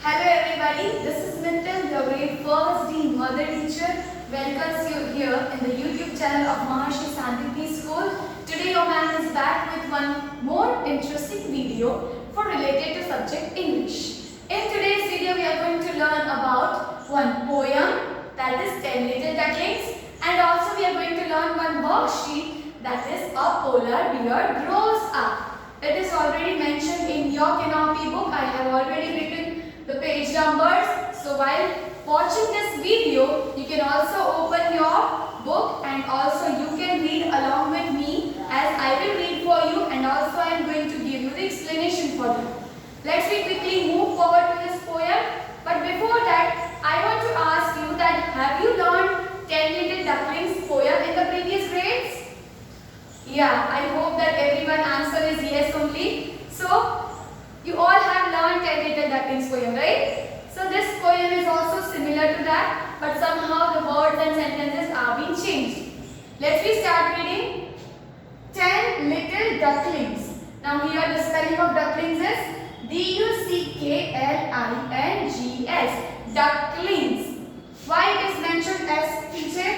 Hello everybody, this is Mintal, your grade first D mother teacher. Welcomes you here in the YouTube channel of Maharshi Sandipni School. Today your man is back with one more interesting video for related to subject English. In today's video we are going to learn about one poem, that is 10 Little Ducklings, and also we are going to learn one worksheet, that is a polar bear grows up. It is already mentioned in your canopy book. I have already written the page numbers. So while watching this video, you can also open your book and also you can read along with me as I will read for you, and also I am going to give you the explanation for you. Let's quickly move forward to this poem. But before that, I want to ask you that have you learned 10 Little Ducklings poem in the previous grades? Yeah, I hope that everyone answer is yes only. So, you all have learned 10 Little Ducklings poem, right? So, this poem is also similar to that, but somehow the words and sentences are being changed. Let's start reading. 10 Little Ducklings. Now, here the spelling of ducklings is D-U-C-K-L-I-N-G-S. Ducklings. Why it is mentioned as teacher?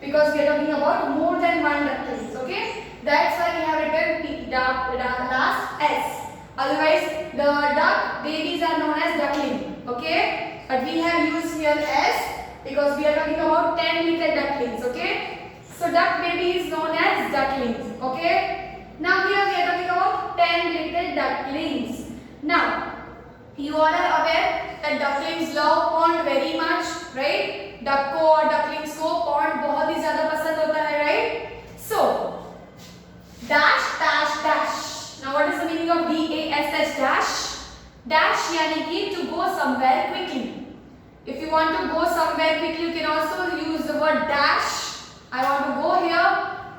Because we are talking about more than one ducklings, okay? That's why we have written last S. Otherwise, the duck babies are known as duckling, okay? But we have used here S because we are talking about 10 little ducklings, okay? So, duck baby is known as ducklings, okay? Now, here we are talking about 10 little ducklings. Now, you all are aware that ducklings love pond very much, right? Duck को और ducklings को pond बहुत ही ज़्यादा पसंद होता है, right? So, dash dash dash. Now, what is the meaning of D-A-S-H dash? Dash यानी कि to go somewhere quickly. If you want to go somewhere quickly, you can also use the word dash. I want to go here.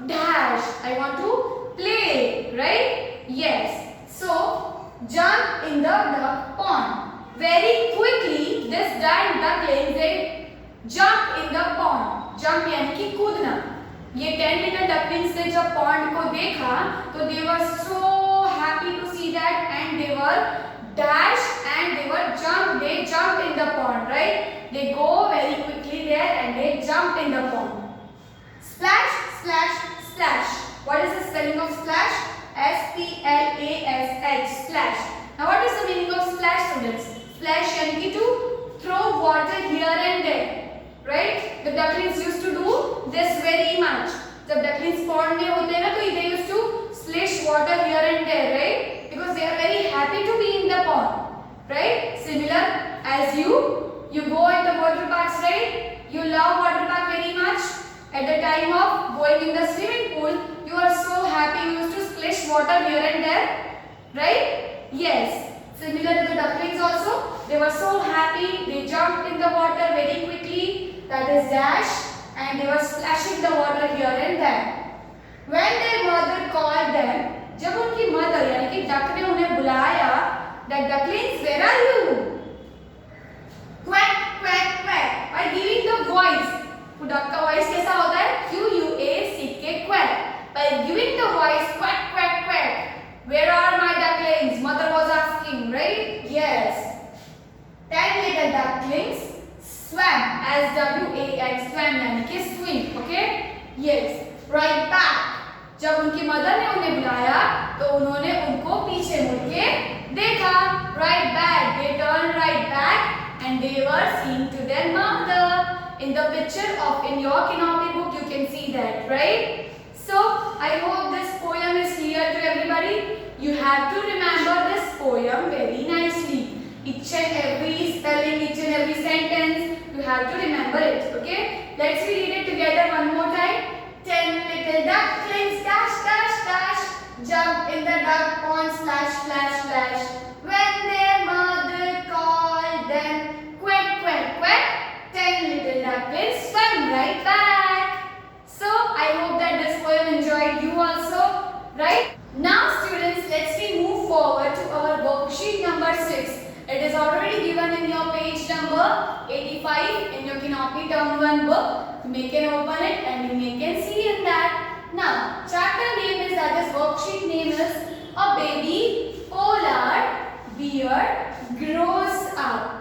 Dash. I want to play, right? Yes. So, jump in the duck pond. Very quickly, this ducklings they jump in the pond. Jump यानी कि कूदना. ये 10 little ducklings ने जब pond को देखा, तो they were so happy to see that, and they were dashed and they jumped in the pond, right? They go very quickly there and they jumped in the pond. Splash, splash, splash. What is the spelling of splash? S-P-L-A-S-H. Splash. Now, what is the meaning of splash, students? Splash यानी कि to throw water here and there, right? The ducklings used to do this very much. जब ducklings pond में होते हैं ना, तो they used to splash water here and there, right? Because they are very happy to be in the pond, right? Similar as you go in the water parks, right? You love water park very much. At the time of going in the swimming pool, you are so happy. You used to splash water here and there, right? Yes. Similar to the ducklings also, they were so happy. They jumped in the water very quickly. That is dash, and they were splashing the water here and there. When their mother called them, जब उनकी mother यानी कि duck ने उन्हें बुलाया, that ducklings, where are you? Quack quack quack. By giving the voice. तो duck का voice कैसा होता है? Q-U-A-C-K quack. By giving the voice quack quack quack. Where are my ducklings? Mother was asking, right? Yes. 10 little ducklings swam, S-W-A-M, swam यानी कि swim, okay? Yes. Right back. जब उनकी mother ने उन्हें बुलाया, तो उन्होंने उनको पीछे मुड़ के देखा. Right back. They turned right back and they were seeing to their mother. In the picture in your canopy book, you can see that, right? So, I hope this poem is clear to everybody. You have to remember this poem very nicely. Each and every spelling, each and every sentence, you have to remember it, okay? Let's read it together one more time. 10 little ducklings, dash, dash, dash, jump in the duck pond, splash, splash, splash. When their mother called them, quack, quack, quack, 10 little ducklings swam right back. So, I hope that this poem enjoyed you also, right? Now, students, let's move forward to our worksheet number 6. It is already given in your page number 85 in your Canopy Term 1 book. You can open it and you can see in that. Now, chapter name is, that is worksheet name is A Baby Polar Bear Grows Up.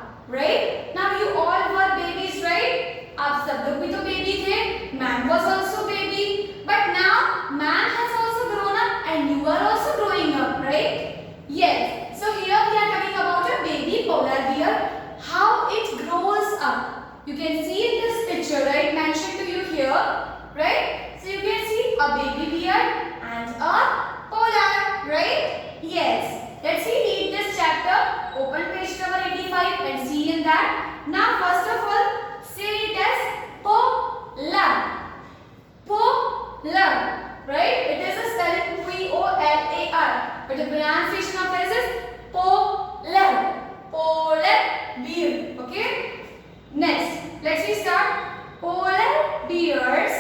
that? Now first of all, say it as polar. Polar, right? It is a spelling P-O-L-A-R, but the pronunciation of this is polar. Polar bear. Okay. Next, let's start. Polar bears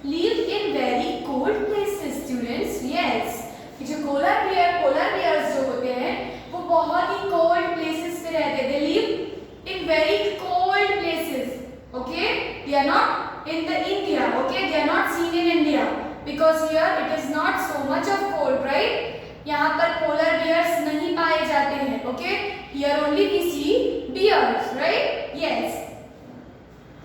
live in very cold places, students. Yes. ये जो polar bears जो होते हैं वो बहुत ही cold places पे रहते हैं. They live in very cold places. Okay, they are not in the India. Okay, they are not seen in India because here it is not so much of cold, right? यहाँ पर polar bears नहीं पाए जाते हैं. Okay, here only we see bears, right? Yes.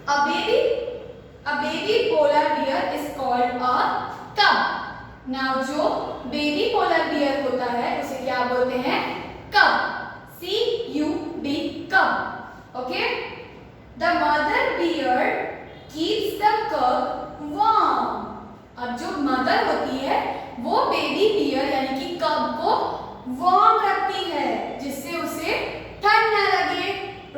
A baby polar bear is called a cub. Now जो baby polar bear होता है उसे क्या बोलते हैं? Cub. C-U-B, cub. Okay. The mother bear keeps the cub warm. अब जो mother होती है वो baby bear यानी कि cub को warm रखती है जिससे उसे ठंड न लगे,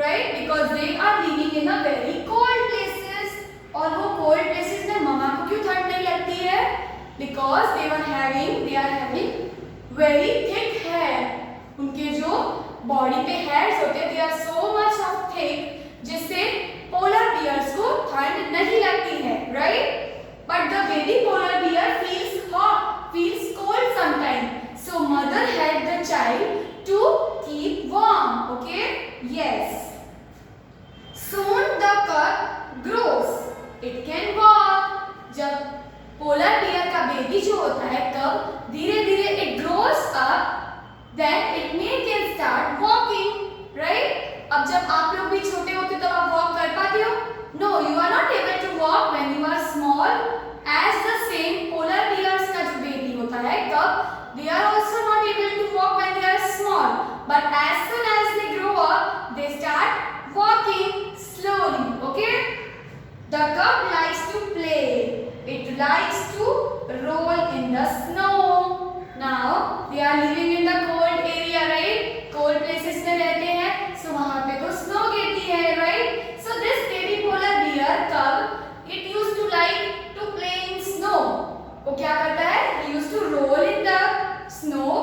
right? Because they are living in a very cold places. और वो cold places में मम्मा को क्यों ठंड नहीं लगती है? Because they are having very thick hair. उनके जो body पे hairs होते हैं they are so much of thick जिससे polar bears को ठंड नहीं लगती है, right? But the baby polar bear feels cold sometimes. So mother help the child to keep warm. Okay? Yes. Soon the cub grows. It can walk. जब polar bear का baby जो होता है cub धीरे धीरे it grows up, then it can start walking, right? अब जब आप लोग भी छोटे होते तब आप walk कर पाते हो? No, you are not able to walk when you are small. As the same polar bears का जो baby होता है cub, they are also not able to walk when they are small. But as soon as they grow up, they start walking slowly. Okay? The cub likes to play. It likes to roll in the snow. Now they are living in the cold area, right? Cold places में रहते हैं, so वहाँ पे तो snow गिरती है, right? So this baby polar bear cub, it used to like to play in snow. वो क्या करता है? He used to roll in the snow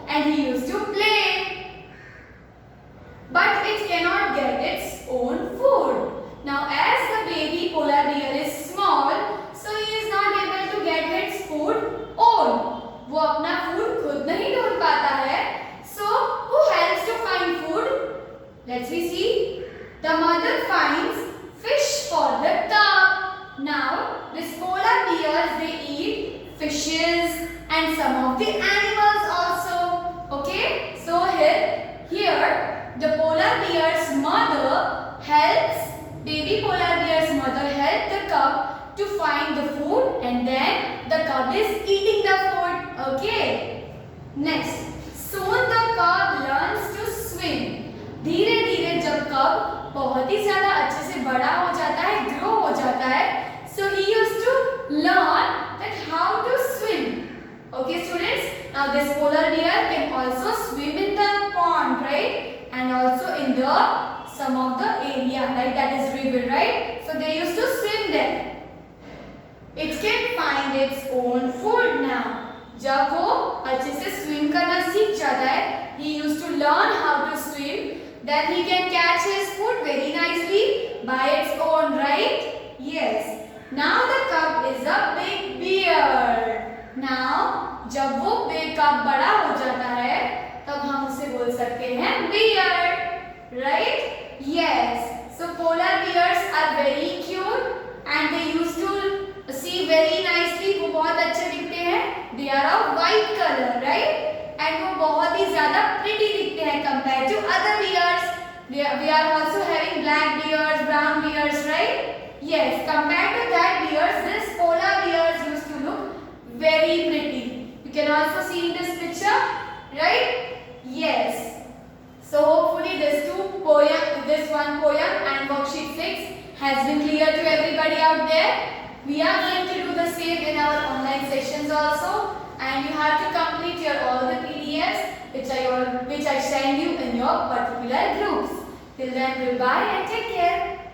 and he used to play. But it cannot get its own food. Now as the baby polar bear is small, so he is not able to get its food own. वो अपना food खुद नहीं ढूंढ पाता है. So who helps to find food? Let's see. The mother finds fish for the cub. Now these polar bears they eat fishes and some of the animals also. Okay. So here the polar bear's mother helps. Baby polar bear's mother help the cub to find the food and then the cub is eating the food. Okay. Next, soon the cub learns to swim. धीरे धीरे जब cub बहुत ही ज़्यादा अच्छे से बड़ा हो जाता है, grow हो जाता है, so he used to learn that how to swim. Okay, students. Now this polar bear can also swim in the pond, right? And also in the some of the area, like that is river, right? So they used to swim there. It can find its own food now. जब वो अच्छे से swim करना सीख जाता है, he used to learn how to swim, then he can catch his food very nicely by its own, right? Yes. Now the cub is a big bear. Now जब वो big cub बड़ा हो जाता है, तब हम उसे बोल सकते हैं bear, right? Yes. So polar bears are very cute and they used to see very nicely. वो बहुत अच्छे दिखते हैं. They are of white color, right? And वो बहुत ही ज़्यादा pretty दिखते हैं compared to other bears. We are also having black bears, brown bears, right? Yes. Compared to that bears, this polar bears used to look very pretty. You can also see in this picture, right? Yes. So hopefully this one poem and worksheet 6 has been clear to everybody out there. We are going to do the same in our online sessions also, and you have to complete all the PDFs which I send you in your particular groups. Till then, goodbye and take care.